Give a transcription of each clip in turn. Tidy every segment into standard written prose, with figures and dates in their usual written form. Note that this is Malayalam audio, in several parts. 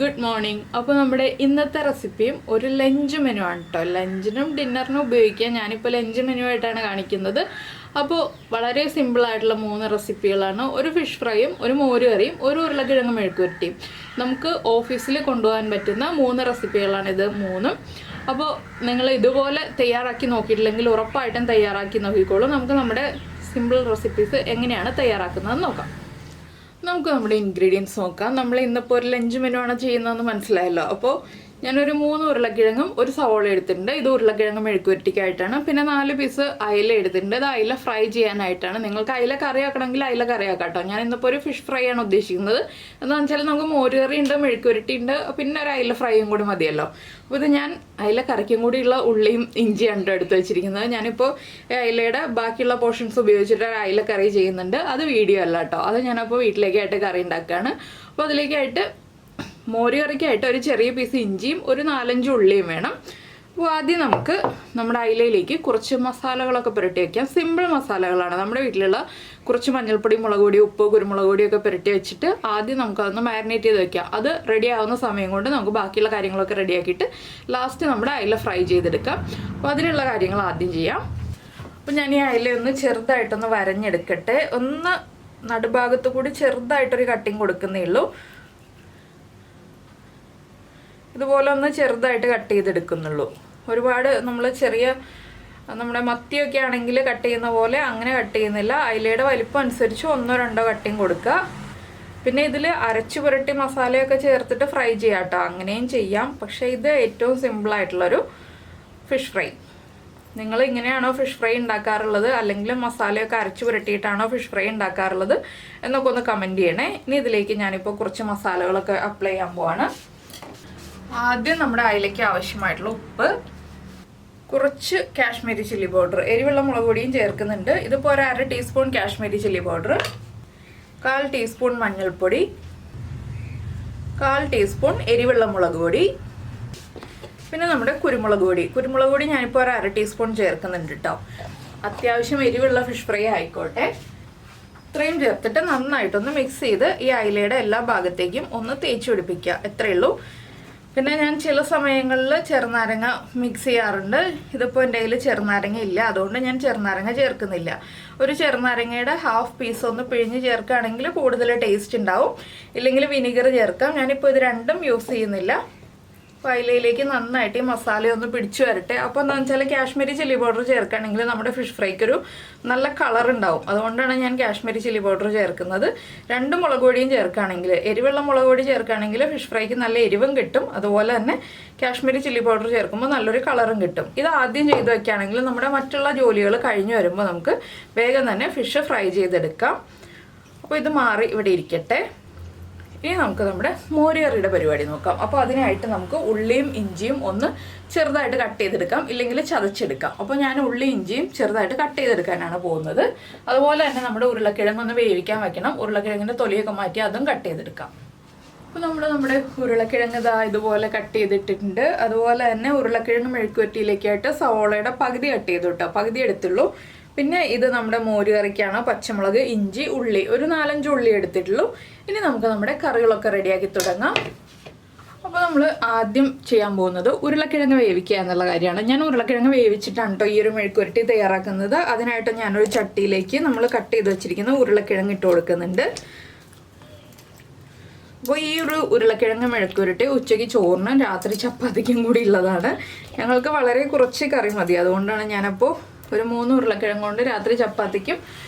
Good morning. അപ്പോൾ നമ്മുടെ ഇന്നത്തെ റെസിപ്പിയും ഒരു ലഞ്ച് മെനു ആണ് കേട്ടോ. ലഞ്ചിനും ഡിന്നറിനും ഉപയോഗിക്കാൻ ഞാനിപ്പോൾ ലഞ്ച് മെനു ആയിട്ടാണ് കാണിക്കുന്നത്. അപ്പോൾ വളരെ സിമ്പിളായിട്ടുള്ള 3 റെസിപ്പികളാണ്. ഒരു ഫിഷ് ഫ്രൈയും, ഒരു മോര് കറിയും, ഒരു ഉരുളക്കിഴങ്ങ് മെഴുക്കുവരട്ടിയും. നമുക്ക് ഓഫീസിൽ കൊണ്ടുപോകാൻ പറ്റുന്ന 3 റെസിപ്പികളാണ് ഇത് 3. അപ്പോൾ നിങ്ങൾ ഇതുപോലെ തയ്യാറാക്കി നോക്കിയിട്ടില്ലെങ്കിൽ ഉറപ്പായിട്ടും തയ്യാറാക്കി നോക്കിക്കോളൂ. നമുക്ക് നമ്മുടെ സിമ്പിൾ റെസിപ്പീസ് എങ്ങനെയാണ് തയ്യാറാക്കുന്നതെന്ന് നോക്കാം. നമുക്ക് നമ്മുടെ ഇൻഗ്രീഡിയൻസ് നോക്കാം. നമ്മൾ ഇന്നിപ്പോൾ ഒരു ലഞ്ച് മെനു ആണ് ചെയ്യുന്നതെന്ന് മനസ്സിലായല്ലോ. അപ്പോൾ ഞാനൊരു 3 ഉരുളക്കിഴങ്ങും ഒരു സവോള എടുത്തിട്ടുണ്ട്. ഇത് ഉരുളക്കിഴങ്ങ് മെഴുക്കുവരട്ടിക്കായിട്ടാണ്. പിന്നെ 4 പീസ് അയില എടുത്തിട്ടുണ്ട്. ഇത് അയില ഫ്രൈ ചെയ്യാനായിട്ടാണ്. നിങ്ങൾക്ക് അയില കറിയാക്കണമെങ്കിൽ അയില കറിയാക്കാം കേട്ടോ. ഞാൻ ഇന്നിപ്പോൾ ഒരു ഫിഷ് ഫ്രൈ ആണ് ഉദ്ദേശിക്കുന്നത്. എന്താണെന്ന് വെച്ചാൽ നമുക്ക് മോര് കറി ഉണ്ട്, മെഴുക്കുവരട്ടി ഉണ്ട്, പിന്നെ ഒരു അയില ഫ്രൈയും കൂടി മതിയല്ലോ. അപ്പോൾ ഇത് ഞാൻ അയില കറിക്കും കൂടിയുള്ള ഉള്ളിയും ഇഞ്ചിയാണ് എടുത്ത് വെച്ചിരിക്കുന്നത്. ഞാനിപ്പോൾ അയിലയുടെ ബാക്കിയുള്ള പോർഷൻസ് ഉപയോഗിച്ചിട്ട് ഒരു അയില കറി ചെയ്യുന്നുണ്ട്. അത് വീഡിയോ അല്ല കേട്ടോ. അത് ഞാനപ്പോൾ വീട്ടിലേക്കായിട്ട് കറി ഉണ്ടാക്കുകയാണ്. അപ്പോൾ അതിലേക്കായിട്ട് മോര് കറിക്കായിട്ട് ഒരു ചെറിയ പീസ് ഇഞ്ചിയും ഒരു 4-5 ഉള്ളിയും വേണം. അപ്പോൾ ആദ്യം നമുക്ക് നമ്മുടെ അയിലയിലേക്ക് കുറച്ച് മസാലകളൊക്കെ പുരട്ടി വയ്ക്കാം. സിമ്പിൾ മസാലകളാണ്. നമ്മുടെ വീട്ടിലുള്ള കുറച്ച് മഞ്ഞൾപ്പൊടി, മുളക് പൊടി, ഉപ്പ്, കുരുമുളക് പൊടിയൊക്കെ പുരട്ടി വെച്ചിട്ട് ആദ്യം നമുക്കതൊന്ന് മാരിനേറ്റ് ചെയ്ത് വെക്കാം. അത് റെഡി ആവുന്ന സമയം കൊണ്ട് നമുക്ക് ബാക്കിയുള്ള കാര്യങ്ങളൊക്കെ റെഡിയാക്കിയിട്ട് ലാസ്റ്റ് നമ്മുടെ അയില ഫ്രൈ ചെയ്തെടുക്കാം. അപ്പോൾ അതിനുള്ള കാര്യങ്ങൾ ആദ്യം ചെയ്യാം. അപ്പോൾ ഞാൻ ഈ അയിലയൊന്ന് ചെറുതായിട്ടൊന്ന് വരഞ്ഞെടുക്കട്ടെ. ഒന്ന് നടുഭാഗത്ത് കൂടി ചെറുതായിട്ടൊരു കട്ടിങ് കൊടുക്കുന്നേ ഉള്ളൂ. ഇതുപോലെ ഒന്ന് ചെറുതായിട്ട് കട്ട് ചെയ്തെടുക്കുന്നുള്ളൂ. ഒരുപാട് നമ്മൾ നമ്മുടെ മത്തിയൊക്കെ ആണെങ്കിൽ കട്ട് ചെയ്യുന്ന പോലെ അങ്ങനെ കട്ട് ചെയ്യുന്നില്ല. അയിലയുടെ വലിപ്പം അനുസരിച്ച് 1-2 കട്ടിങ് കൊടുക്കുക. പിന്നെ ഇതിൽ അരച്ചു പുരട്ടി മസാലയൊക്കെ ചേർത്തിട്ട് ഫ്രൈ ചെയ്യാം കേട്ടോ. അങ്ങനെയും ചെയ്യാം. പക്ഷേ ഇത് ഏറ്റവും സിമ്പിളായിട്ടുള്ളൊരു ഫിഷ് ഫ്രൈ. നിങ്ങൾ ഇങ്ങനെയാണോ ഫിഷ് ഫ്രൈ ഉണ്ടാക്കാറുള്ളത്, അല്ലെങ്കിൽ മസാലയൊക്കെ അരച്ചു പുരട്ടിയിട്ടാണോ ഫിഷ് ഫ്രൈ ഉണ്ടാക്കാറുള്ളത് എന്നൊക്കെ ഒന്ന് കമൻറ്റ് ചെയ്യണേ. ഇനി ഇതിലേക്ക് ഞാനിപ്പോൾ കുറച്ച് മസാലകളൊക്കെ അപ്ലൈ ചെയ്യാൻ പോവാണ്. ആദ്യം നമ്മുടെ അയിലയ്ക്ക് ആവശ്യമായിട്ടുള്ള ഉപ്പ്, കുറച്ച് കാശ്മീരി ചില്ലി പൗഡർ, എരിവുള്ള മുളക് പൊടിയും ചേർക്കുന്നുണ്ട്. ഇതിപ്പോൾ ഒരു 1/2 teaspoon Kashmiri chilli powder, 1/4 teaspoon മഞ്ഞൾപ്പൊടി, 1/4 ടീസ്പൂൺ എരിവുള്ള മുളക് പൊടി, പിന്നെ നമ്മുടെ കുരുമുളക് പൊടി ഞാനിപ്പോൾ ഒരു 1/2 ടീസ്പൂൺ ചേർക്കുന്നുണ്ട് കേട്ടോ. അത്യാവശ്യം എരിവുള്ള ഫിഷ് ഫ്രൈ ആയിക്കോട്ടെ. ഇത്രയും ചേർത്തിട്ട് നന്നായിട്ടൊന്ന് മിക്സ് ചെയ്ത് ഈ അയിലയുടെ എല്ലാ ഭാഗത്തേക്കും ഒന്ന് തേച്ച് പിടിപ്പിക്കുക. എത്രയേ ഉള്ളൂ. പിന്നെ ഞാൻ ചില സമയങ്ങളിൽ ചെറുനാരങ്ങ മിക്സ് ചെയ്യാറുണ്ട്. ഇതിപ്പോൾ എൻ്റെ കയ്യിൽ ചെറുനാരങ്ങ ഇല്ല, അതുകൊണ്ട് ഞാൻ ചെറുനാരങ്ങ ചേർക്കുന്നില്ല. ഒരു ചെറുനാരങ്ങയുടെ 1/2 പീസ് ഒന്ന് പിഴിഞ്ഞ് ചേർക്കുകയാണെങ്കിൽ കൂടുതൽ ടേസ്റ്റ് ഉണ്ടാവും. ഇല്ലെങ്കിൽ വിനീഗർ ചേർക്കാം. ഞാനിപ്പോൾ ഇത് രണ്ടും യൂസ് ചെയ്യുന്നില്ല. അപ്പോൾ അയിലയിലേക്ക് നന്നായിട്ട് ഈ മസാല ഒന്ന് പിടിച്ചു വരട്ടെ. അപ്പോൾ എന്താണെന്ന് വെച്ചാൽ കാശ്മീരി ചില്ലി പൗഡർ ചേർക്കുകയാണെങ്കിൽ നമ്മുടെ ഫിഷ് ഫ്രൈക്കൊരു നല്ല കളർ ഉണ്ടാവും. അതുകൊണ്ടാണ് ഞാൻ കാശ്മീരി ചില്ലി പൗഡർ ചേർക്കുന്നത്. 2 മുളക് പൊടിയും ചേർക്കുകയാണെങ്കിൽ, എരിവുള്ള മുളക് പൊടി ചേർക്കുകയാണെങ്കിൽ ഫിഷ് ഫ്രൈക്ക് നല്ല എരിവും കിട്ടും. അതുപോലെ തന്നെ കാശ്മീരി ചില്ലി പൗഡർ ചേർക്കുമ്പോൾ നല്ലൊരു കളറും കിട്ടും. ഇത് ആദ്യം ചെയ്ത് വയ്ക്കുകയാണെങ്കിൽ നമ്മുടെ മറ്റുള്ള ജോലികൾ കഴിഞ്ഞ് വരുമ്പോൾ നമുക്ക് വേഗം തന്നെ ഫിഷ് ഫ്രൈ ചെയ്തെടുക്കാം. അപ്പോൾ ഇത് മാറി ഇവിടെ ഇരിക്കട്ടെ. ഇനി നമുക്ക് നമ്മുടെ മോര് കറിയുടെ പരിപാടി നോക്കാം. അപ്പോൾ അതിനായിട്ട് നമുക്ക് ഉള്ളിയും ഇഞ്ചിയും ഒന്ന് ചെറുതായിട്ട് കട്ട് ചെയ്തെടുക്കാം, ഇല്ലെങ്കിൽ ചതച്ചെടുക്കാം. അപ്പോൾ ഞാൻ ഉള്ളി ഇഞ്ചിയും ചെറുതായിട്ട് കട്ട് ചെയ്തെടുക്കാനാണ് പോകുന്നത്. അതുപോലെ തന്നെ നമ്മുടെ ഉരുളക്കിഴങ്ങ് ഒന്ന് വേവിക്കാൻ വെക്കണം. ഉരുളക്കിഴങ്ങിൻ്റെ തൊലിയൊക്കെ മാറ്റി അതും കട്ട് ചെയ്തെടുക്കാം. അപ്പോൾ നമ്മുടെ ഉരുളക്കിഴങ്ങ് ഇതുപോലെ കട്ട് ചെയ്തിട്ടുണ്ട്. അതുപോലെ തന്നെ ഉരുളക്കിഴങ്ങ് മെഴുക്കുവരട്ടിയിലേക്കായിട്ട് സവോളയുടെ പകുതി കട്ട് ചെയ്തു കേട്ടോ, പകുതി എടുത്തുള്ളൂ. പിന്നെ ഇത് നമ്മുടെ മോര് കറിക്കാണ് പച്ചമുളക്, ഇഞ്ചി, ഉള്ളി, ഒരു 4-5 ഉള്ളി എടുത്തിട്ടുള്ളൂ. ഇനി നമുക്ക് നമ്മുടെ കറികളൊക്കെ റെഡിയാക്കി തുടങ്ങാം. അപ്പോൾ നമ്മൾ ആദ്യം ചെയ്യാൻ പോകുന്നത് ഉരുളക്കിഴങ്ങ് വേവിക്കുക എന്നുള്ള കാര്യമാണ്. ഞാൻ ഉരുളക്കിഴങ്ങ് വേവിച്ചിട്ടാണ് കേട്ടോ ഈ ഒരു മെഴുക്കുവരട്ടി തയ്യാറാക്കുന്നത്. അതിനായിട്ട് ഞാനൊരു ചട്ടിയിലേക്ക് നമ്മൾ കട്ട് ചെയ്ത് വെച്ചിരിക്കുന്ന ഉരുളക്കിഴങ്ങ് ഇട്ട് കൊടുക്കുന്നുണ്ട്. അപ്പോൾ ഈ ഒരു ഉരുളക്കിഴങ്ങ് മെഴുക്കുവരട്ടി ഉച്ചയ്ക്ക് ചോറിനും രാത്രി ചപ്പാത്തിക്കും കൂടി ഉള്ളതാണ്. ഞങ്ങൾക്ക് വളരെ കുറച്ച് കറി മതി. അതുകൊണ്ടാണ് ഞാനപ്പോൾ ഒരു 3 ഉരുളക്കിഴങ്ങ് കൊണ്ട് രാത്രി ചപ്പാത്തിക്കും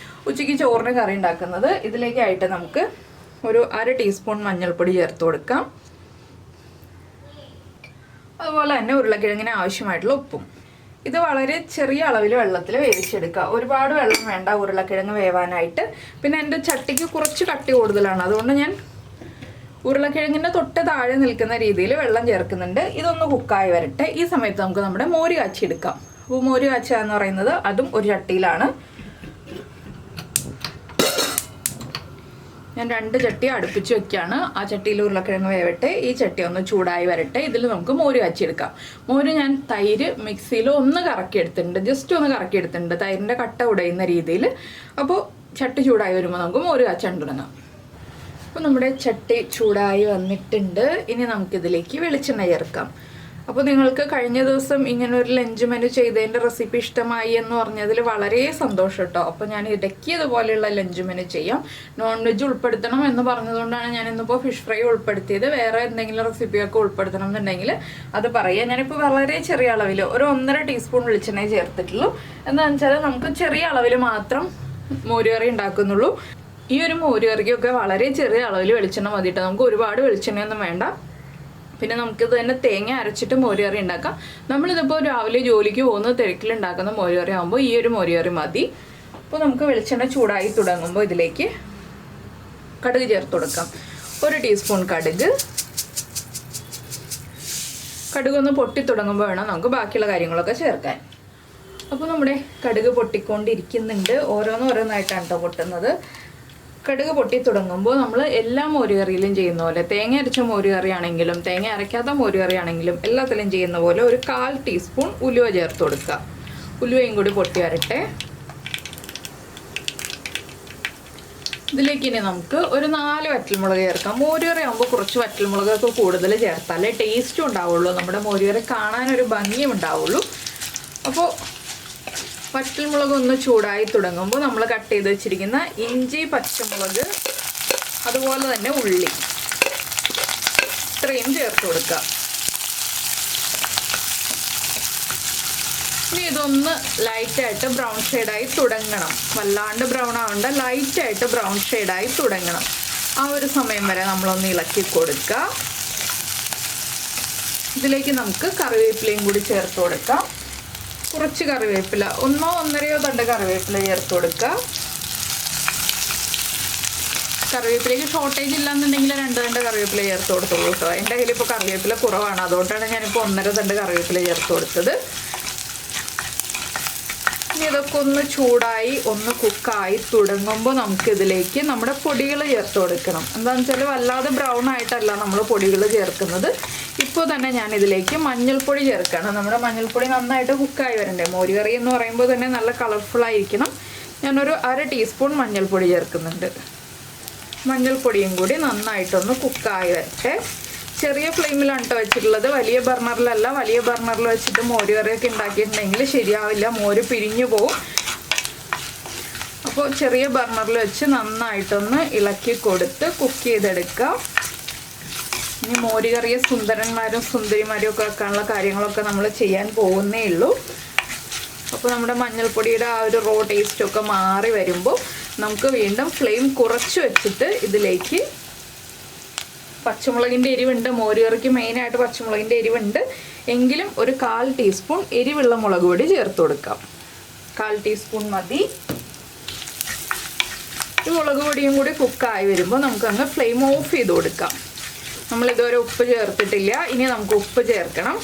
ഉച്ചയ്ക്ക് ചോറിന് കറി ഉണ്ടാക്കുന്നത്. ഇതിലേക്കായിട്ട് നമുക്ക് ഒരു 1/2 ടീസ്പൂൺ മഞ്ഞൾപ്പൊടി ചേർത്ത് കൊടുക്കാം. അതുപോലെ തന്നെ ഉരുളക്കിഴങ്ങിന് ആവശ്യമായിട്ടുള്ള ഉപ്പും. ഇത് വളരെ ചെറിയ അളവിൽ വെള്ളത്തിൽ വേവിച്ചെടുക്കുക. ഒരുപാട് വെള്ളം വേണ്ട ഉരുളക്കിഴങ്ങ് വേവാനായിട്ട്. പിന്നെ എൻ്റെ ചട്ടിക്ക് കുറച്ച് കട്ടി കൂടുതലാണ്, അതുകൊണ്ട് ഞാൻ ഉരുളക്കിഴങ്ങിൻ്റെ തൊട്ട് താഴെ നിൽക്കുന്ന രീതിയിൽ വെള്ളം ചേർക്കുന്നുണ്ട്. ഇതൊന്ന് കുക്കായി വരട്ടെ. ഈ സമയത്ത് നമുക്ക് നമ്മുടെ മോര് കാച്ചിയെടുക്കാം. അപ്പോൾ മോര് കാച്ചുക എന്ന് പറയുന്നത് അതും ഒരു ചട്ടിയിലാണ്. ഞാൻ 2 ചട്ടി അടുപ്പിച്ച് വെക്കുകയാണ്. ആ ചട്ടിയിൽ ഉരുളക്കിഴങ്ങ് വേവട്ടെ. ഈ ചട്ടി ഒന്ന് ചൂടായി വരട്ടെ. ഇതിൽ നമുക്ക് മോര് കാച്ചിയെടുക്കാം. മോര് ഞാൻ തൈര് മിക്സിയിൽ ഒന്ന് കറക്കിയെടുത്തിട്ടുണ്ട്, ജസ്റ്റ് ഒന്ന് കറക്കിയെടുത്തിട്ടുണ്ട്, തൈരിൻ്റെ കട്ട ഉടയുന്ന രീതിയിൽ. അപ്പോൾ ചട്ടി ചൂടായി വരുമ്പോൾ നമുക്ക് മോര് കാച്ചാൻ തുടങ്ങാം. അപ്പോൾ നമ്മുടെ ചട്ടി ചൂടായി വന്നിട്ടുണ്ട്. ഇനി നമുക്കിതിലേക്ക് വെളിച്ചെണ്ണ ചേർക്കാം. അപ്പോൾ നിങ്ങൾക്ക് കഴിഞ്ഞ ദിവസം ഇങ്ങനെ ഒരു ലഞ്ച് മെനു ചെയ്തതിൻ്റെ റെസിപ്പി ഇഷ്ടമായി എന്ന് പറഞ്ഞതിൽ വളരെ സന്തോഷം കേട്ടോ. അപ്പോൾ ഞാൻ ഇടയ്ക്ക് ഇതുപോലെയുള്ള ലഞ്ച് മെനു ചെയ്യാം. നോൺ വെജ് ഉൾപ്പെടുത്തണം എന്ന് പറഞ്ഞതുകൊണ്ടാണ് ഞാൻ ഇന്നിപ്പോൾ ഫിഷ് ഫ്രൈ ഉൾപ്പെടുത്തിയത്. വേറെ എന്തെങ്കിലും റെസിപ്പിയൊക്കെ ഉൾപ്പെടുത്തണം എന്നുണ്ടെങ്കിൽ അത് പറയാം. ഞാനിപ്പോൾ വളരെ ചെറിയ അളവിൽ ഒരു 1.5 ടീസ്പൂൺ വെളിച്ചെണ്ണ ചേർത്തിട്ടുള്ളൂ. എന്താണെന്ന് വെച്ചാൽ നമുക്ക് ചെറിയ അളവിൽ മാത്രം മോരുകറി ഉണ്ടാക്കുന്നുള്ളൂ. ഈ ഒരു മോരുകറിക്കൊക്കെ വളരെ ചെറിയ അളവിൽ വെളിച്ചെണ്ണ മതിയിട്ട്, നമുക്ക് ഒരുപാട് വെളിച്ചെണ്ണയൊന്നും വേണ്ട. പിന്നെ നമുക്കിത് തന്നെ തേങ്ങ അരച്ചിട്ട് മോരുകറി ഉണ്ടാക്കാം. നമ്മളിതിപ്പോൾ രാവിലെ ജോലിക്ക് പോകുന്ന തിരക്കിലുണ്ടാക്കുന്ന മോരുകറി ആകുമ്പോൾ ഈ ഒരു മോരുകറി മതി. അപ്പോൾ നമുക്ക് വെളിച്ചെണ്ണ ചൂടായി തുടങ്ങുമ്പോൾ ഇതിലേക്ക് കടുക് ചേർത്ത് കൊടുക്കാം. 1 ടീസ്പൂൺ കടുക്. കടുകൊന്ന് പൊട്ടി തുടങ്ങുമ്പോൾ വേണം നമുക്ക് ബാക്കിയുള്ള കാര്യങ്ങളൊക്കെ ചേർക്കാൻ. അപ്പോൾ നമ്മുടെ കടുക് പൊട്ടിക്കൊണ്ടിരിക്കുന്നുണ്ട്. ഓരോന്നായിട്ടാണ് കേട്ടോ പൊട്ടുന്നത്. കടുക് പൊട്ടി തുടങ്ങുമ്പോൾ നമ്മൾ എല്ലാ മോരുകറിയിലും ചെയ്യുന്ന പോലെ, തേങ്ങ അരച്ച മോരുകറി ആണെങ്കിലും തേങ്ങ അരയ്ക്കാത്ത മോരുകറി ആണെങ്കിലും എല്ലാത്തിലും ചെയ്യുന്ന പോലെ ഒരു 1/4 ടീസ്പൂൺ ഉലുവ ചേർത്ത് കൊടുക്കുക. ഉലുവയും കൂടി പൊട്ടി വരട്ടെ. ഇതിലേക്ക് ഇനി നമുക്ക് ഒരു 4 വറ്റൽമുളക് ചേർക്കാം. മോരുകറി ആകുമ്പോൾ കുറച്ച് വറ്റൽമുളകൊക്കെ കൂടുതൽ ചേർത്താലേ ടേസ്റ്റും ഉണ്ടാവുള്ളൂ, നമ്മുടെ മോരുകറി കാണാനൊരു ഭംഗിയും ഉണ്ടാവുള്ളൂ. അപ്പോൾ വറ്റൽമുളക് ഒന്ന് ചൂടായി തുടങ്ങുമ്പോൾ നമ്മൾ കട്ട് ചെയ്ത് വെച്ചിരിക്കുന്ന ഇഞ്ചി, പച്ചമുളക്, അതുപോലെ തന്നെ ഉള്ളി ഇത്രയും ചേർത്ത് കൊടുക്കുക. ഇനി ഇതൊന്ന് ലൈറ്റായിട്ട് ബ്രൗൺ ഷെയ്ഡായി തുടങ്ങണം. വല്ലാണ്ട് ബ്രൗൺ ആവണ്ട, ലൈറ്റായിട്ട് ബ്രൗൺ ഷെയ്ഡായി തുടങ്ങണം. ആ ഒരു സമയം വരെ നമ്മളൊന്ന് ഇളക്കി കൊടുക്കുക. ഇതിലേക്ക് നമുക്ക് കറിവേപ്പിലയും കൂടി ചേർത്ത് കൊടുക്കാം. കുറച്ച് കറിവേപ്പില, 1-1.5 തണ്ട് കറിവേപ്പില ചേർത്ത് കൊടുക്കുക. കറിവേപ്പിലേക്ക് ഷോർട്ടേജ് ഇല്ലാന്നുണ്ടെങ്കിൽ 2 തണ്ട് കറിവേപ്പില ചേർത്ത് കൊടുത്തോളൂ കേട്ടോ. എൻ്റെ കയ്യിൽ ഇപ്പോൾ കറിവേപ്പില കുറവാണ്, അതുകൊണ്ടാണ് ഞാനിപ്പോൾ 1.5 തണ്ട് കറിവേപ്പില ചേർത്ത് കൊടുത്തത്. ഇനി ഇതൊക്കെ ഒന്ന് ചൂടായി ഒന്ന് കുക്കായി തുടങ്ങുമ്പോൾ നമുക്കിതിലേക്ക് നമ്മുടെ പൊടികൾ ചേർത്ത് കൊടുക്കണം. എന്താണെന്ന് വെച്ചാൽ വല്ലാതെ ബ്രൗൺ ആയിട്ടല്ല നമ്മൾ പൊടികൾ ചേർക്കുന്നത്. ഇപ്പോൾ തന്നെ ഞാൻ ഇതിലേക്ക് മഞ്ഞൾപ്പൊടി ചേർക്കുകയാണ്. നമ്മുടെ മഞ്ഞൾപ്പൊടി നന്നായിട്ട് കുക്കായി വരണ്ടേ, മോരുകറി എന്ന് പറയുമ്പോൾ തന്നെ നല്ല കളർഫുൾ ആയിരിക്കണം. ഞാനൊരു 1/2 ടീസ്പൂൺ മഞ്ഞൾപ്പൊടി ചേർക്കുന്നുണ്ട്. മഞ്ഞൾപ്പൊടിയും കൂടി നന്നായിട്ടൊന്ന് കുക്കായി വരട്ടെ. ചെറിയ ഫ്ലെയിമിലാണ് കേട്ടോ വെച്ചിട്ടുള്ളത്, വലിയ ബർണറിലല്ല. വലിയ ബർണറിൽ വെച്ചിട്ട് മോരുകറിയൊക്കെ ഉണ്ടാക്കിയിട്ടുണ്ടെങ്കിൽ ശരിയാവില്ല, മോര് പിരിഞ്ഞു പോവും. അപ്പോൾ ചെറിയ ബർണറിൽ വെച്ച് നന്നായിട്ടൊന്ന് ഇളക്കി കൊടുത്ത് കുക്ക് ചെയ്തെടുക്കുക. ഇനി മോരുകറിയെ സുന്ദരന്മാരും സുന്ദരിമാരും ഒക്കെ വെക്കാനുള്ള കാര്യങ്ങളൊക്കെ നമ്മൾ ചെയ്യാൻ പോകുന്നേ ഉള്ളൂ. അപ്പോൾ നമ്മുടെ മഞ്ഞൾപ്പൊടിയുടെ ആ ഒരു റോ ടേസ്റ്റൊക്കെ മാറി വരുമ്പോൾ നമുക്ക് വീണ്ടും ഫ്ലെയിം കുറച്ച് വെച്ചിട്ട് ഇതിലേക്ക് പച്ചമുളകിൻ്റെ എരിവുണ്ട്. മോരുകറിക്ക് മെയിനായിട്ട് പച്ചമുളകിൻ്റെ എരിവുണ്ട്. എങ്കിലും ഒരു 1/4 ടീസ്പൂൺ എരിവുള്ള മുളക് പൊടി ചേർത്ത് കൊടുക്കാം. 1/4 ടീസ്പൂൺ മതി. ഈ മുളക് പൊടിയും കൂടി കുക്കായി വരുമ്പോൾ നമുക്കങ്ങ് ഫ്ലെയിം ഓഫ് ചെയ്ത് കൊടുക്കാം. നമ്മളിതുവരെ ഉപ്പ് ചേർത്തിട്ടില്ല, ഇനി നമുക്ക് ഉപ്പ് ചേർക്കണം.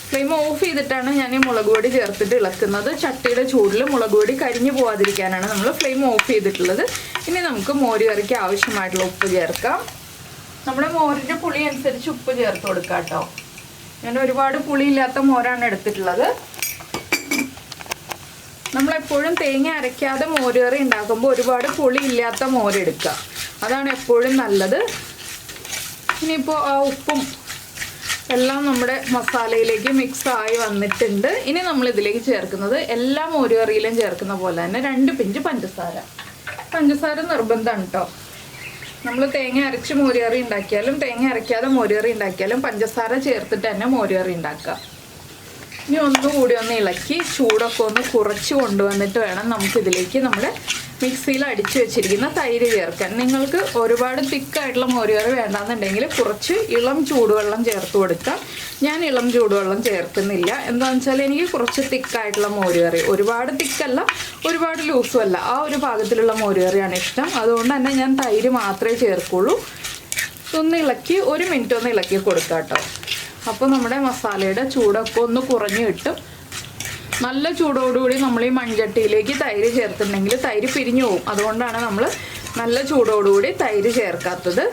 ഫ്ലെയിം ഓഫ് ചെയ്തിട്ടാണ് ഞാൻ ഈ മുളക് പൊടി ചേർത്തിട്ട് ഇളക്കുന്നത്. ചട്ടിയുടെ ചൂടിൽ മുളക് പൊടി കരിഞ്ഞു പോകാതിരിക്കാനാണ് നമ്മൾ ഫ്ലെയിം ഓഫ് ചെയ്തിട്ടുള്ളത്. ഇനി നമുക്ക് മോരുകറിക്ക് ആവശ്യമായിട്ടുള്ള ഉപ്പ് ചേർക്കാം. നമ്മുടെ മോരിൻ്റെ പുളി അനുസരിച്ച് ഉപ്പ് ചേർത്ത് കൊടുക്കാം കേട്ടോ. ഞാൻ ഒരുപാട് പുളിയില്ലാത്ത മോരാണ് എടുത്തിട്ടുള്ളത്. നമ്മളെപ്പോഴും തേങ്ങ അരയ്ക്കാതെ മോരുകറി ഉണ്ടാക്കുമ്പോൾ ഒരുപാട് പുളി ഇല്ലാത്ത മോരെടുക്കുക, അതാണ് എപ്പോഴും നല്ലത്. ഇനിയിപ്പോൾ ആ ഉപ്പും എല്ലാം നമ്മുടെ മസാലയിലേക്ക് മിക്സായി വന്നിട്ടുണ്ട്. ഇനി നമ്മൾ ഇതിലേക്ക് ചേർക്കുന്നത് എല്ലാ മോരുകറിയിലും ചേർക്കുന്ന പോലെ തന്നെ 2 പിഞ്ച് പഞ്ചസാര. പഞ്ചസാര നിർബന്ധമാണ് കേട്ടോ. നമ്മൾ തേങ്ങ അരച്ച് മോരുകറി ഉണ്ടാക്കിയാലും തേങ്ങ അരയ്ക്കാതെ മോരുകറി ഉണ്ടാക്കിയാലും പഞ്ചസാര ചേർത്തിട്ട് തന്നെ മോരുകറി ഉണ്ടാക്കുക. ഇനി ഒന്നുകൂടി ഒന്ന് ഇളക്കി ചൂടൊക്കെ ഒന്ന് കുറച്ച് കൊണ്ടുവന്നിട്ട് വേണം നമുക്കിതിലേക്ക് നമ്മുടെ മിക്സിയിൽ അടിച്ചു വെച്ചിരിക്കുന്ന തൈര് ചേർക്കാൻ. നിങ്ങൾക്ക് ഒരുപാട് തിക്കായിട്ടുള്ള മോരുകറി വേണ്ടാന്നുണ്ടെങ്കിൽ കുറച്ച് ഇളം ചൂടുവെള്ളം ചേർത്ത് കൊടുക്കാം. ഞാൻ ഇളം ചൂടുവെള്ളം ചേർക്കുന്നില്ല. എന്താണെന്ന് വെച്ചാൽ എനിക്ക് കുറച്ച് തിക്കായിട്ടുള്ള മോരുകറി, ഒരുപാട് തിക്കല്ല ഒരുപാട് ലൂസും അല്ല, ആ ഒരു പാകത്തിലുള്ള മോരുകറിയാണ് ഇഷ്ടം. അതുകൊണ്ട് തന്നെ ഞാൻ തൈര് മാത്രമേ ചേർക്കുള്ളൂ. ഒന്ന് ഇളക്കി 1 മിനിറ്റ് ഒന്ന് ഇളക്കി കൊടുക്കാം കേട്ടോ. അപ്പോൾ നമ്മുടെ മസാലയുടെ ചൂടൊക്കെ ഒന്ന് കുറഞ്ഞ് കിട്ടും. നല്ല ചൂടോടുകൂടി നമ്മൾ ഈ മൺചട്ടിയിലേക്ക് തൈര് ചേർത്തിട്ടുണ്ടെങ്കിൽ തൈര് പിരിഞ്ഞു പോകും. അതുകൊണ്ടാണ് നമ്മൾ നല്ല ചൂടോടുകൂടി തൈര് ചേർക്കാത്തത്.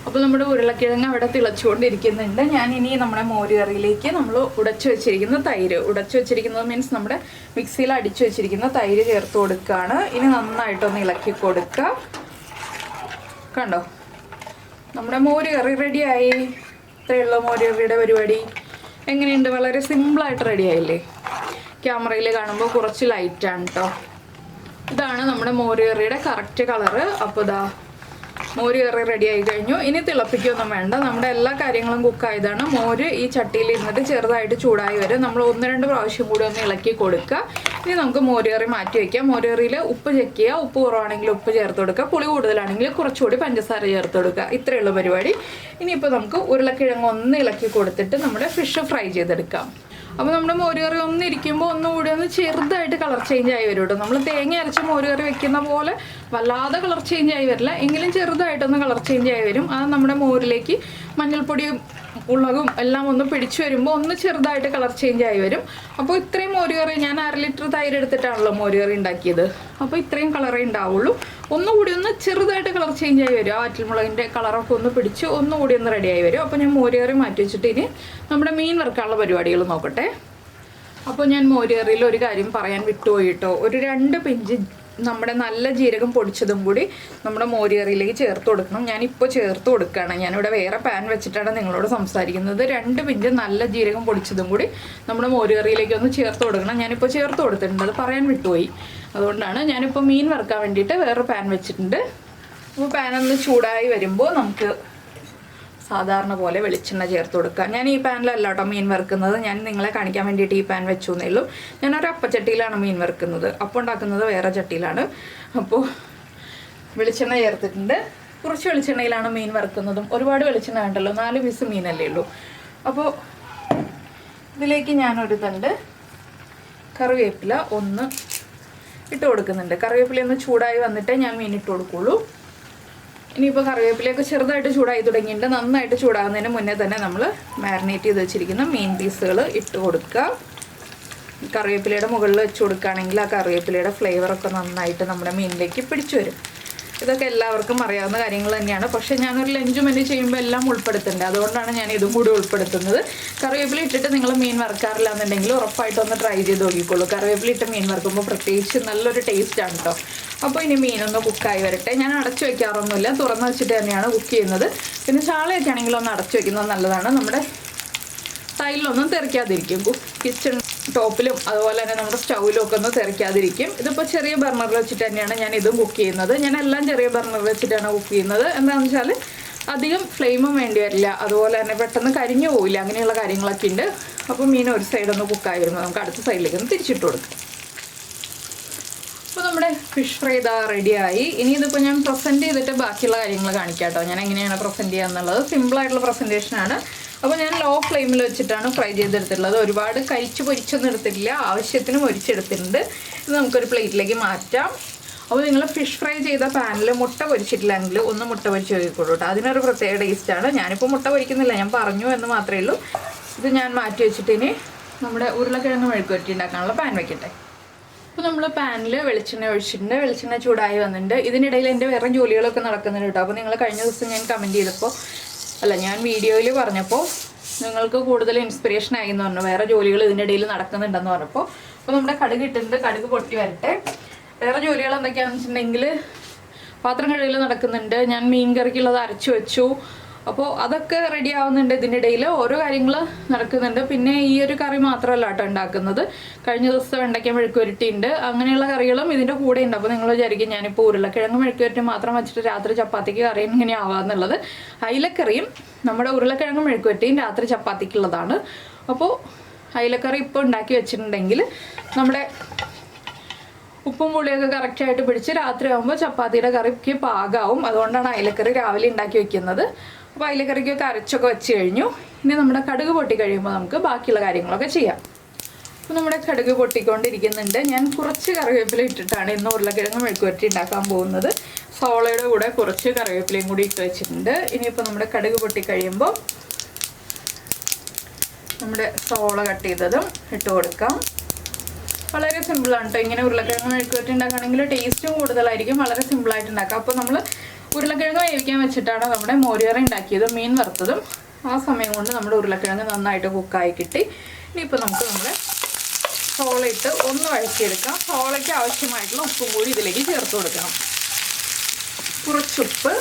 അപ്പോൾ നമ്മുടെ ഉരുളക്കിഴങ്ങ് അവിടെ തിളച്ചുകൊണ്ടിരിക്കുന്നുണ്ട്. ഞാൻ ഇനി നമ്മുടെ മോരുകറിയിലേക്ക് നമ്മൾ ഉടച്ചു വെച്ചിരിക്കുന്ന തൈര്, ഉടച്ചു വെച്ചിരിക്കുന്നത് മീൻസ് നമ്മുടെ മിക്സിയിൽ അടിച്ചു വെച്ചിരിക്കുന്ന തൈര് ചേർത്ത് കൊടുക്കുകയാണ്. ഇനി നന്നായിട്ടൊന്ന് ഇളക്കി കൊടുക്കുക. കണ്ടോ, നമ്മുടെ മോര് കറി റെഡിയായി. ഇത്രയുള്ള മോര് കറിയുടെ പരിപാടി. എങ്ങനെയുണ്ട്? വളരെ സിമ്പിളായിട്ട് റെഡിയായില്ലേ? ക്യാമറയിൽ കാണുമ്പോൾ കുറച്ച് ലൈറ്റാണ് കേട്ടോ. ഇതാണ് നമ്മുടെ മോര് കറിയുടെ കറക്റ്റ് കളറ്. അപ്പോൾ ഇതാ മോര് കറി റെഡി ആയി കഴിഞ്ഞു. ഇനി തിളപ്പിക്കൊന്നും വേണ്ട, നമ്മുടെ എല്ലാ കാര്യങ്ങളും കുക്കായതാണ്. മോര് ഈ ചട്ടിയിൽ ഇരുന്നിട്ട് ചെറുതായിട്ട് ചൂടായി വരും. നമ്മൾ 1-2 പ്രാവശ്യം കൂടി ഒന്ന് ഇളക്കി കൊടുക്കുക. ഇനി നമുക്ക് മോര് കറി മാറ്റി വയ്ക്കാം. മോര് കറിയിൽ ഉപ്പ് ചെക്ക് ചെയ്യുക. ഉപ്പ് കുറവാണെങ്കിൽ ഉപ്പ് ചേർത്ത് കൊടുക്കുക, പുളി കൂടുതലാണെങ്കിൽ കുറച്ചുകൂടി പഞ്ചസാര ചേർത്ത് കൊടുക്കുക. ഇത്രയുള്ള പരിപാടി. ഇനിയിപ്പോൾ നമുക്ക് ഉരുളക്കിഴങ്ങ് ഒന്ന് ഇളക്കി കൊടുത്തിട്ട് നമ്മുടെ ഫിഷ് ഫ്രൈ ചെയ്തെടുക്കാം. അപ്പോൾ നമ്മുടെ മോര് കറി ഒന്നിരിക്കുമ്പോൾ ഒന്നുകൂടി ഒന്ന് ചെറുതായിട്ട് കളർ ചേഞ്ച് ആയി വരും കേട്ടോ. നമ്മൾ തേങ്ങ അരച്ച് മോര് കറി വെക്കുന്ന പോലെ വല്ലാതെ കളർ ചേഞ്ച് ആയി വരില്ല, എങ്കിലും ചെറുതായിട്ടൊന്ന് കളർ ചേഞ്ച് ആയി വരും. അത് നമ്മുടെ മോരിലേക്ക് മഞ്ഞൾപ്പൊടിയും മുളകും എല്ലാം ഒന്ന് പിടിച്ചു വരുമ്പോൾ ഒന്ന് ചെറുതായിട്ട് കളർ ചേഞ്ച് ആയി വരും. അപ്പോൾ ഇത്രയും മോര് കറി, ഞാൻ 1/2 ലിറ്റർ തൈര് എടുത്തിട്ടാണല്ലോ മോര് കറി ഉണ്ടാക്കിയത്. അപ്പോൾ ഇത്രയും കളറേ ഉണ്ടാവുള്ളൂ. ഒന്നുകൂടി ഒന്ന് ചെറുതായിട്ട് കളർ ചേഞ്ച് ആയി വരും. ആ ആറ്റിൽമുളകിൻ്റെ കളറൊക്കെ ഒന്ന് പിടിച്ച് ഒന്നുകൂടി ഒന്ന് റെഡി ആയി വരും. അപ്പോൾ ഞാൻ മോര് കറി മാറ്റി വെച്ചിട്ട് ഇനി നമ്മുടെ മീൻ വറുക്കാനുള്ള പരിപാടികൾ നോക്കട്ടെ. അപ്പോൾ ഞാൻ മോര് കറിയിൽ ഒരു കാര്യം പറയാൻ വിട്ടുപോയി കേട്ടോ. ഒരു 2 പിഞ്ച് നമ്മുടെ നല്ല ജീരകം പൊടിച്ചതും കൂടി നമ്മുടെ മോര് കറിയിലേക്ക് ചേർത്ത് കൊടുക്കണം. ഞാനിപ്പോൾ ചേർത്ത് കൊടുക്കുകയാണ്. ഞാനിവിടെ വേറെ പാൻ വെച്ചിട്ടാണ് നിങ്ങളോട് സംസാരിക്കുന്നത്. 2 പിഞ്ച് നല്ല ജീരകം പൊടിച്ചതും കൂടി നമ്മുടെ മോര് കറിയിലേക്ക് ഒന്ന് ചേർത്ത് കൊടുക്കണം. ഞാനിപ്പോൾ ചേർത്ത് കൊടുത്തിട്ടുണ്ട്, അത് പറയാൻ വിട്ടുപോയി. അതുകൊണ്ടാണ് ഞാനിപ്പോൾ മീൻ വറുക്കാൻ വേണ്ടിയിട്ട് വേറെ പാൻ വെച്ചിട്ടുണ്ട്. അപ്പോൾ പാനൊന്ന് ചൂടായി വരുമ്പോൾ നമുക്ക് സാധാരണ പോലെ വെളിച്ചെണ്ണ ചേർത്ത് കൊടുക്കുക. ഞാൻ ഈ പാനിലല്ല കേട്ടോ മീൻ വറുക്കുന്നത്, ഞാൻ നിങ്ങളെ കാണിക്കാൻ വേണ്ടിയിട്ട് ഈ പാൻ വെച്ചു എന്നേ ഉള്ളൂ. ഞാനൊരു അപ്പച്ചട്ടിയിലാണ് മീൻ വറുക്കുന്നത്, അപ്പം ഉണ്ടാക്കുന്നത് വേറെ ചട്ടിയിലാണ്. അപ്പോൾ വെളിച്ചെണ്ണ ചേർത്തിട്ടുണ്ട്. കുറച്ച് വെളിച്ചെണ്ണയിലാണ് മീൻ വറുക്കുന്നതും. ഒരുപാട് വെളിച്ചെണ്ണ വേണ്ടല്ലോ, 4 പീസ് മീനല്ലേ ഉള്ളൂ. അപ്പോൾ ഇതിലേക്ക് ഞാനൊരു തണ്ട് കറിവേപ്പില ഒന്ന് ഇട്ട് കൊടുക്കുന്നുണ്ട്. കറിവേപ്പില ഒന്ന് ചൂടായി വന്നിട്ടേ ഞാൻ മീൻ ഇട്ട് കൊടുക്കുള്ളൂ. ഇനിയിപ്പോൾ കറിവേപ്പിലയൊക്കെ ചെറുതായിട്ട് ചൂടായി തുടങ്ങിയിട്ട് നന്നായിട്ട് ചൂടാകുന്നതിന് മുന്നേ തന്നെ നമ്മൾ മാരിനേറ്റ് ചെയ്ത് വെച്ചിരിക്കുന്ന മീൻ പീസുകൾ ഇട്ട് കൊടുക്കുക. കറിവേപ്പിലയുടെ മുകളിൽ വെച്ച് കൊടുക്കുകയാണെങ്കിൽ ആ കറിവേപ്പിലയുടെ ഫ്ലേവറൊക്കെ നന്നായിട്ട് നമ്മുടെ മീനിലേക്ക് പിടിച്ചു വരും. ഇതൊക്കെ എല്ലാവർക്കും അറിയാവുന്ന കാര്യങ്ങൾ തന്നെയാണ്. പക്ഷേ ഞാനൊരു ലഞ്ച് മെനു ചെയ്യുമ്പോൾ എല്ലാം ഉൾപ്പെടുത്തുന്നുണ്ട്, അതുകൊണ്ടാണ് ഞാൻ ഇതും കൂടി ഉൾപ്പെടുത്തുന്നത്. കറിവേപ്പില ഇട്ടിട്ട് നിങ്ങൾ മീൻ വറുക്കാറില്ല എന്നുണ്ടെങ്കിൽ ഉറപ്പായിട്ടൊന്ന് ട്രൈ ചെയ്ത് നോക്കിക്കോളൂ. കറിവേപ്പില ഇട്ട് മീൻ വറുക്കുമ്പോൾ പ്രത്യേകിച്ച് നല്ലൊരു ടേസ്റ്റാണ് കേട്ടോ. അപ്പോൾ ഇനി മീനൊന്ന് കുക്കായി വരട്ടെ. ഞാൻ അടച്ചു വയ്ക്കാറൊന്നുമില്ല, തുറന്ന് വെച്ചിട്ട് തന്നെയാണ് കുക്ക് ചെയ്യുന്നത്. പിന്നെ ചാളയൊക്കെ ആണെങ്കിൽ ഒന്ന് അടച്ചു വയ്ക്കുന്നത് നല്ലതാണ്. നമ്മുടെ ടൈലിലൊന്നും തെറിക്കാതിരിക്കും. കിച്ചൺ ടോപ്പിലും അതുപോലെ തന്നെ നമ്മുടെ സ്റ്റൗവിലും ഒക്കെ ഒന്ന് തെറിക്കാതിരിക്കും. ഇതിപ്പോൾ ചെറിയ ബർണറിൽ വെച്ചിട്ട് തന്നെയാണ് ഞാൻ ഇതും കുക്ക് ചെയ്യുന്നത്. ഞാൻ എല്ലാം ചെറിയ ബർണറിൽ വെച്ചിട്ടാണ് കുക്ക് ചെയ്യുന്നത്. എന്താണെന്ന് വെച്ചാൽ അധികം ഫ്ലെയിമും വേണ്ടി വരില്ല, അതുപോലെ തന്നെ പെട്ടെന്ന് കരിഞ്ഞു പോവില്ല, അങ്ങനെയുള്ള കാര്യങ്ങളൊക്കെ ഉണ്ട്. അപ്പോൾ മീൻ ഒരു സൈഡൊന്ന് കുക്കായി വരുമ്പോൾ നമുക്ക് അടുത്ത സൈഡിലേക്ക് ഒന്ന് തിരിച്ചിട്ട് കൊടുക്കാം. അപ്പോൾ നമ്മുടെ ഫിഷ് ഫ്രൈ ഇതാ റെഡിയായി. ഇനി ഇതിപ്പോൾ ഞാൻ പ്രസൻറ്റ് ചെയ്തിട്ട് ബാക്കിയുള്ള കാര്യങ്ങൾ കാണിക്കാം കേട്ടോ. ഞാൻ എങ്ങനെയാണ് പ്രസൻറ്റ് ചെയ്യുക എന്നുള്ളത് സിമ്പിളായിട്ടുള്ള പ്രസൻറ്റേഷനാണ്. അപ്പോൾ ഞാൻ ലോ ഫ്ലെയിമിൽ വെച്ചിട്ടാണ് ഫ്രൈ ചെയ്തെടുത്തിട്ടുള്ളത്. ഒരുപാട് കരിച്ച് പൊരിച്ചൊന്നും എടുത്തിട്ടില്ല, ആവശ്യത്തിന് പൊരിച്ചെടുത്തിട്ടുണ്ട്. ഇത് നമുക്കൊരു പ്ലേറ്റിലേക്ക് മാറ്റാം. അപ്പോൾ നിങ്ങൾ ഫിഷ് ഫ്രൈ ചെയ്ത പാനിൽ മുട്ട പൊരിച്ചിട്ടില്ലെങ്കിൽ ഒന്ന് മുട്ട പൊരിച്ച് കഴിക്കോളൂ കേട്ടോ. അതിനൊരു പ്രത്യേക ടേസ്റ്റാണ്. ഞാനിപ്പോൾ മുട്ട പൊരിക്കുന്നില്ല, ഞാൻ പറഞ്ഞു എന്ന് മാത്രമേ ഉള്ളൂ. ഇത് ഞാൻ മാറ്റി വെച്ചിട്ട് ഇനി നമ്മുടെ ഉരുളക്കിഴങ്ങ് മെഴുക്കുവരട്ടി ഉണ്ടാക്കാനുള്ള പാൻ വെക്കട്ടെ. അപ്പോൾ നമ്മൾ പാനിൽ വെളിച്ചെണ്ണ ഒഴിച്ചിട്ടുണ്ട്. വെളിച്ചെണ്ണ ചൂടായി വന്നിട്ടുണ്ട്. ഇതിനിടയിൽ എൻ്റെ വേറെ ജോലികളൊക്കെ നടക്കുന്നുണ്ട് കേട്ടോ. അപ്പോൾ നിങ്ങൾ കഴിഞ്ഞ ദിവസം ഞാൻ കമൻറ്റ് ചെയ്തപ്പോൾ ഞാൻ വീഡിയോയിൽ പറഞ്ഞപ്പോൾ നിങ്ങൾക്ക് കൂടുതൽ ഇൻസ്പിറേഷൻ ആയി എന്ന് പറഞ്ഞു, വേറെ ജോലികൾ ഇതിൻ്റെ ഇടയിൽ നടക്കുന്നുണ്ടെന്ന് പറഞ്ഞപ്പോൾ. അപ്പോൾ നമ്മുടെ കടുക് ഇട്ടിട്ടുണ്ട്, കടുക് പൊട്ടി വരട്ടെ. വേറെ ജോലികൾ എന്തൊക്കെയാണെന്ന് വെച്ചിട്ടുണ്ടെങ്കിൽ പാത്രം കഴുകൽ നടക്കുന്നുണ്ട്, ഞാൻ മീൻ കറിക്കുള്ളത് അരച്ചു വെച്ചു. അപ്പോൾ അതൊക്കെ റെഡി ആവുന്നുണ്ട്. ഇതിൻ്റെ ഇടയിൽ ഓരോ കാര്യങ്ങൾ നടക്കുന്നുണ്ട്. പിന്നെ ഈ ഒരു കറി മാത്രമല്ല കേട്ടോ ഉണ്ടാക്കുന്നത്, കഴിഞ്ഞ ദിവസം വെണ്ടയ്ക്ക മെഴുക്കുവരട്ടി ഉണ്ട്, അങ്ങനെയുള്ള കറികളും ഇതിൻ്റെ കൂടെ ഉണ്ട്. അപ്പോൾ നിങ്ങൾ വിചാരിക്കും ഞാനിപ്പോൾ ഉരുളക്കിഴങ്ങ് മെഴുക്കുവരട്ടി മാത്രം വെച്ചിട്ട് രാത്രി ചപ്പാത്തിക്ക് കറി ഇങ്ങനെ ആവാന്നുള്ളത്. അയിലക്കറിയും നമ്മുടെ ഉരുളക്കിഴങ്ങ് മെഴുക്കുവരട്ടിയും രാത്രി ചപ്പാത്തിക്കുള്ളതാണ്. അപ്പോൾ അയിലക്കറി ഇപ്പോൾ ഉണ്ടാക്കി വെച്ചിട്ടുണ്ടെങ്കിൽ നമ്മുടെ ഉപ്പും പുളിയൊക്കെ കറക്റ്റായിട്ട് പിടിച്ച് രാത്രി ആകുമ്പോൾ ചപ്പാത്തിയുടെ കറിക്ക് പാകമാവും. അതുകൊണ്ടാണ് അയിലക്കറി രാവിലെ ഉണ്ടാക്കി വെക്കുന്നത്. അപ്പോൾ അയിലക്കറിക്കൊക്കെ അരച്ചൊക്കെ വെച്ച് കഴിഞ്ഞു. ഇനി നമ്മുടെ കടുക് പൊട്ടി കഴിയുമ്പോൾ നമുക്ക് ബാക്കിയുള്ള കാര്യങ്ങളൊക്കെ ചെയ്യാം. അപ്പോൾ നമ്മുടെ കടുക് പൊട്ടിക്കൊണ്ടിരിക്കുന്നുണ്ട്. ഞാൻ കുറച്ച് കറിവേപ്പില ഇട്ടിട്ടാണ് ഇന്ന് ഉരുളക്കിഴങ്ങ് മെഴുക്കുവരട്ടി ഉണ്ടാക്കാൻ പോകുന്നത്. സോളയുടെ കൂടെ കുറച്ച് കറിവേപ്പിലയും കൂടി ഇട്ട് വെച്ചിട്ടുണ്ട്. ഇനിയിപ്പോൾ നമ്മുടെ കടുക് പൊട്ടി കഴിയുമ്പോൾ നമ്മുടെ സോള കട്ട് ചെയ്തതും ഇട്ട് കൊടുക്കാം. വളരെ സിമ്പിളാണ് കേട്ടോ. ഇങ്ങനെ ഉരുളക്കിഴങ്ങ് മെഴുക്കുവരട്ടി ഉണ്ടാക്കുകയാണെങ്കിൽ ടേസ്റ്റും കൂടുതലായിരിക്കും. വളരെ സിമ്പിളായിട്ട് ഉണ്ടാക്കാം. അപ്പോൾ നമ്മൾ ഉരുളക്കിഴങ്ങ് വേവിക്കാൻ വെച്ചിട്ടാണ് നമ്മുടെ മോര് കറി ഉണ്ടാക്കിയതും മീൻ വറുത്തതും. ആ സമയം കൊണ്ട് നമ്മുടെ ഉരുളക്കിഴങ്ങ് നന്നായിട്ട് കുക്കായി കിട്ടി. ഇനിയിപ്പോൾ നമുക്ക് നമ്മുടെ സോള ഇട്ട് ഒന്ന് വഴറ്റിയെടുക്കാം. സോളയ്ക്ക് ആവശ്യമായിട്ടുള്ള ഉപ്പും കൂടി ഇതിലേക്ക് ചേർത്ത് കൊടുക്കണം. കുറച്ചുപ്പ്,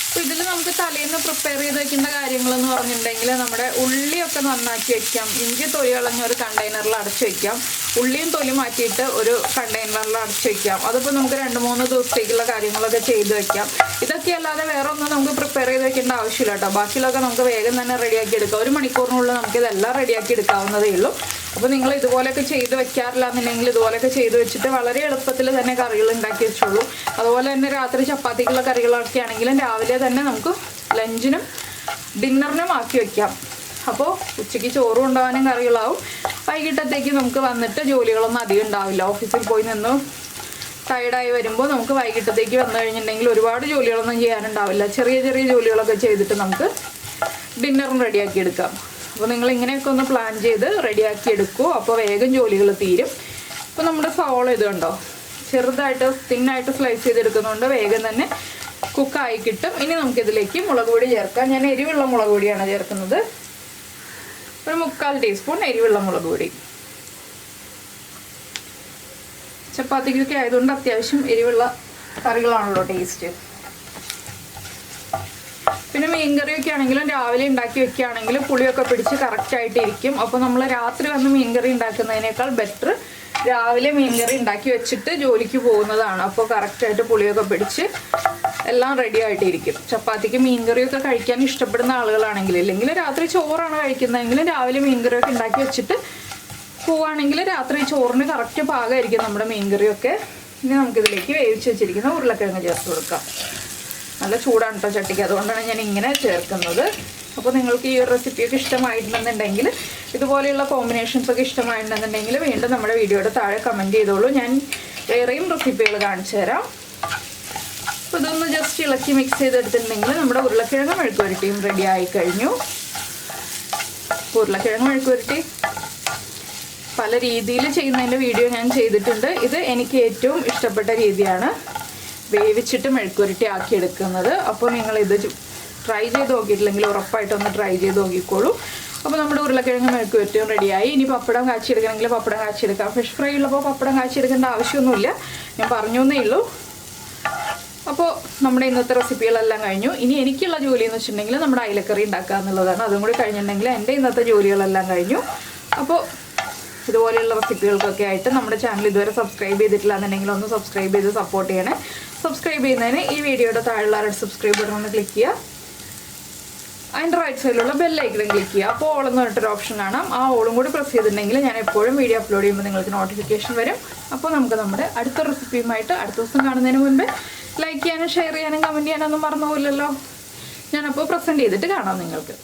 അപ്പോൾ ഇതിൽ നമുക്ക് തലേന്ന് പ്രിപ്പയർ ചെയ്ത് വെക്കേണ്ട കാര്യങ്ങളെന്ന് പറഞ്ഞിട്ടുണ്ടെങ്കിൽ നമ്മുടെ ഉള്ളിയൊക്കെ നന്നാക്കി വെക്കാം. ഇഞ്ചി തൊലി കളഞ്ഞ ഒരു കണ്ടെയ്നറിൽ അടച്ചു വെക്കാം. ഉള്ളിയും തൊലി മാറ്റിയിട്ട് ഒരു കണ്ടെയ്നറിൽ അടച്ചു വെക്കാം. അതിപ്പോൾ നമുക്ക് 2-3 ദിവസത്തേക്കുള്ള കാര്യങ്ങളൊക്കെ ചെയ്ത് വെക്കാം. ഇതൊക്കെ അല്ലാതെ വേറെ ഒന്നും നമുക്ക് പ്രിപ്പയർ ചെയ്ത് വെക്കേണ്ട ആവശ്യമില്ല കേട്ടോ. ബാക്കിയുള്ളതൊക്കെ നമുക്ക് വേഗം തന്നെ റെഡിയാക്കി എടുക്കാം. 1 മണിക്കൂറിനുള്ളിൽ നമുക്ക് ഇതെല്ലാം റെഡിയാക്കി എടുക്കാവുന്നതേ ഉള്ളൂ. അപ്പോൾ നിങ്ങൾ ഇതുപോലെയൊക്കെ ചെയ്ത് വെക്കാറില്ല എന്നുണ്ടെങ്കിൽ ഇതുപോലെയൊക്കെ ചെയ്ത് വെച്ചിട്ട് വളരെ എളുപ്പത്തിൽ തന്നെ കറികൾ ഉണ്ടാക്കി വെച്ചോളൂ. അതുപോലെ തന്നെ രാത്രി ചപ്പാത്തിക്കുള്ള കറികളൊക്കെ ആണെങ്കിലും രാവിലെ തന്നെ നമുക്ക് ലഞ്ചിനും ഡിന്നറിനും ആക്കി വെക്കാം. അപ്പോൾ ഉച്ചയ്ക്ക് ചോറ് കൊണ്ടുപോകാനും കറികളാവും. വൈകിട്ടത്തേക്ക് നമുക്ക് വന്നിട്ട് ജോലികളൊന്നും അധികം ഉണ്ടാവില്ല. ഓഫീസിൽ പോയി നിന്ന് ടയർഡായി വരുമ്പോൾ നമുക്ക് വൈകിട്ടത്തേക്ക് വന്നു കഴിഞ്ഞിട്ടുണ്ടെങ്കിൽ ഒരുപാട് ജോലികളൊന്നും ചെയ്യാനുണ്ടാവില്ല. ചെറിയ ചെറിയ ജോലികളൊക്കെ ചെയ്തിട്ട് നമുക്ക് ഡിന്നറും റെഡിയാക്കി എടുക്കാം. അപ്പോൾ നിങ്ങൾ ഇങ്ങനെയൊക്കെ ഒന്ന് പ്ലാൻ ചെയ്ത് റെഡിയാക്കി എടുക്കുമോ. അപ്പോൾ വേഗം ജോലികൾ തീരും. ഇപ്പോൾ നമ്മുടെ സവോള ഇത് കണ്ടോ ചെറുതായിട്ട് തിന്നായിട്ട് സ്ലൈസ് ചെയ്തെടുക്കുന്നതുകൊണ്ട് വേഗം തന്നെ കുക്കായി കിട്ടും. ഇനി നമുക്കിതിലേക്ക് മുളക് പൊടി ചേർക്കാം. ഞാൻ എരിവുള്ള മുളക് പൊടിയാണ് ചേർക്കുന്നത്. ഒരു 3/4 ടീസ്പൂൺ എരിവുള്ള മുളക് പൊടി. ചപ്പാത്തിക്കൊക്കെ ആയതുകൊണ്ട് അത്യാവശ്യം എരിവുള്ള കറികളാണല്ലോ ടേസ്റ്റ്. പിന്നെ മീൻകറിയൊക്കെ ആണെങ്കിലും രാവിലെ ഉണ്ടാക്കി വെക്കുകയാണെങ്കിലും പുളിയൊക്കെ പിടിച്ച് കറക്റ്റായിട്ട് ഇരിക്കും. അപ്പോൾ നമ്മൾ രാത്രി വന്ന് മീൻകറി ഉണ്ടാക്കുന്നതിനേക്കാൾ ബെറ്റർ രാവിലെ മീൻകറി ഉണ്ടാക്കി വെച്ചിട്ട് ജോലിക്ക് പോകുന്നതാണ്. അപ്പോൾ കറക്റ്റായിട്ട് പുളിയൊക്കെ പിടിച്ച് എല്ലാം റെഡി ആയിട്ടിരിക്കും. ചപ്പാത്തിക്ക് മീൻകറിയൊക്കെ കഴിക്കാൻ ഇഷ്ടപ്പെടുന്ന ആളുകളാണെങ്കിൽ, ഇല്ലെങ്കിൽ രാത്രി ചോറാണ് കഴിക്കുന്നതെങ്കിലും രാവിലെ മീൻകറിയൊക്കെ ഉണ്ടാക്കി വെച്ചിട്ട് പോവുകയാണെങ്കിൽ രാത്രി ചോറിന് കറക്റ്റ് പാകമായിരിക്കും നമ്മുടെ മീൻകറിയൊക്കെ. ഇനി നമുക്കിതിലേക്ക് വേവിച്ച് വെച്ചിരിക്കുന്ന ഉരുളക്കിഴങ്ങ് ചേർത്ത് കൊടുക്കാം. നല്ല ചൂടാണ് കേട്ടോ ചട്ടിക്ക്, അതുകൊണ്ടാണ് ഞാൻ ഇങ്ങനെ ചേർക്കുന്നത്. അപ്പോൾ നിങ്ങൾക്ക് ഈ ഒരു റെസിപ്പിയൊക്കെ ഇഷ്ടമായിട്ടുണ്ടെന്നുണ്ടെങ്കിൽ, ഇതുപോലെയുള്ള കോമ്പിനേഷൻസൊക്കെ ഇഷ്ടമായിട്ടുണ്ടെന്നുണ്ടെങ്കിൽ വീണ്ടും നമ്മുടെ വീഡിയോയുടെ താഴെ കമൻറ്റ് ചെയ്തോളൂ. ഞാൻ വേറെയും റെസിപ്പികൾ കാണിച്ചു തരാം. അപ്പോൾ ഇതൊന്ന് ജസ്റ്റ് ഇളക്കി മിക്സ് ചെയ്തെടുത്തിട്ടുണ്ടെങ്കിൽ നമ്മുടെ ഉരുളക്കിഴങ്ങ് മെഴുക്കുവരട്ടിയും റെഡി ആയി കഴിഞ്ഞു. ഉരുളക്കിഴങ്ങ് മെഴുക്കുവരട്ടി പല രീതിയിൽ ചെയ്യുന്നതിൻ്റെ വീഡിയോ ഞാൻ ചെയ്തിട്ടുണ്ട്. ഇത് എനിക്ക് ഏറ്റവും ഇഷ്ടപ്പെട്ട രീതിയാണ്, വേവിച്ചിട്ട് മെഴുക്കുവരട്ടി ആക്കി എടുക്കുന്നത്. അപ്പോൾ നിങ്ങളിത് ട്രൈ ചെയ്ത് നോക്കിയിട്ടില്ലെങ്കിൽ ഉറപ്പായിട്ടൊന്ന് ട്രൈ ചെയ്ത് നോക്കിക്കോളൂ. അപ്പോൾ നമ്മുടെ ഉരുളക്കിഴങ്ങ് മെഴുക്കുവരട്ടിയും റെഡിയായി. ഇനി പപ്പടം കാച്ചിയെടുക്കണമെങ്കിൽ പപ്പടം കാച്ചിയെടുക്കാം. ഫിഷ് ഫ്രൈ ഉള്ളപ്പോൾ പപ്പടം കാച്ചിയെടുക്കേണ്ട ആവശ്യമൊന്നുമില്ല, ഞാൻ പറഞ്ഞു എന്നേ ഉള്ളൂ. അപ്പോൾ നമ്മുടെ ഇന്നത്തെ റെസിപ്പികളെല്ലാം കഴിഞ്ഞു. ഇനി എനിക്കുള്ള ജോലി എന്ന് വെച്ചിട്ടുണ്ടെങ്കിൽ നമ്മുടെ അയിലക്കറി ഉണ്ടാക്കുക എന്നുള്ളതാണ്. അതും കൂടി കഴിഞ്ഞിട്ടുണ്ടെങ്കിൽ എൻ്റെ ഇന്നത്തെ ജോലികളെല്ലാം കഴിഞ്ഞു. അപ്പോൾ ഇതുപോലെയുള്ള റെസിപ്പികൾക്കൊക്കെ ആയിട്ട് നമ്മുടെ ചാനൽ ഇതുവരെ സബ്സ്ക്രൈബ് ചെയ്തിട്ടില്ല എന്നുണ്ടെങ്കിൽ ഒന്ന് സബ്സ്ക്രൈബ് ചെയ്ത് സപ്പോർട്ട് ചെയ്യണേ. സബ്സ്ക്രൈബ് ചെയ്യുന്നതിന് ഈ വീഡിയോയുടെ താഴെയുള്ള റെഡ് സബ്സ്ക്രൈബ് ബട്ടൺ ഒന്ന് ക്ലിക്ക് ചെയ്യുക. അതിൻ്റെ റൈറ്റ് സൈഡിലുള്ള ബെല്ലൈക്കൺ ക്ലിക്ക് ചെയ്യുക. അപ്പോൾ ഓൾ എന്ന് പറഞ്ഞിട്ടൊരു ഓപ്ഷൻ കാണാം. ആ ഓളും കൂടി പ്രസ് ചെയ്തിട്ടുണ്ടെങ്കിൽ ഞാൻ എപ്പോഴും വീഡിയോ അപ്ലോഡ് ചെയ്യുമ്പോൾ നിങ്ങൾക്ക് നോട്ടിഫിക്കേഷൻ വരും. അപ്പോൾ നമുക്ക് നമ്മുടെ അടുത്ത റെസിപ്പിയുമായിട്ട് അടുത്ത ദിവസം കാണുന്നതിന് മുൻപ് ലൈക്ക് ചെയ്യാനും ഷെയർ ചെയ്യാനും കമൻറ്റ് ചെയ്യാനൊന്നും മറന്നു പോയില്ലല്ലോ. ഞാനപ്പോൾ പ്രസൻറ്റ് ചെയ്തിട്ട് കാണാം നിങ്ങൾക്ക്.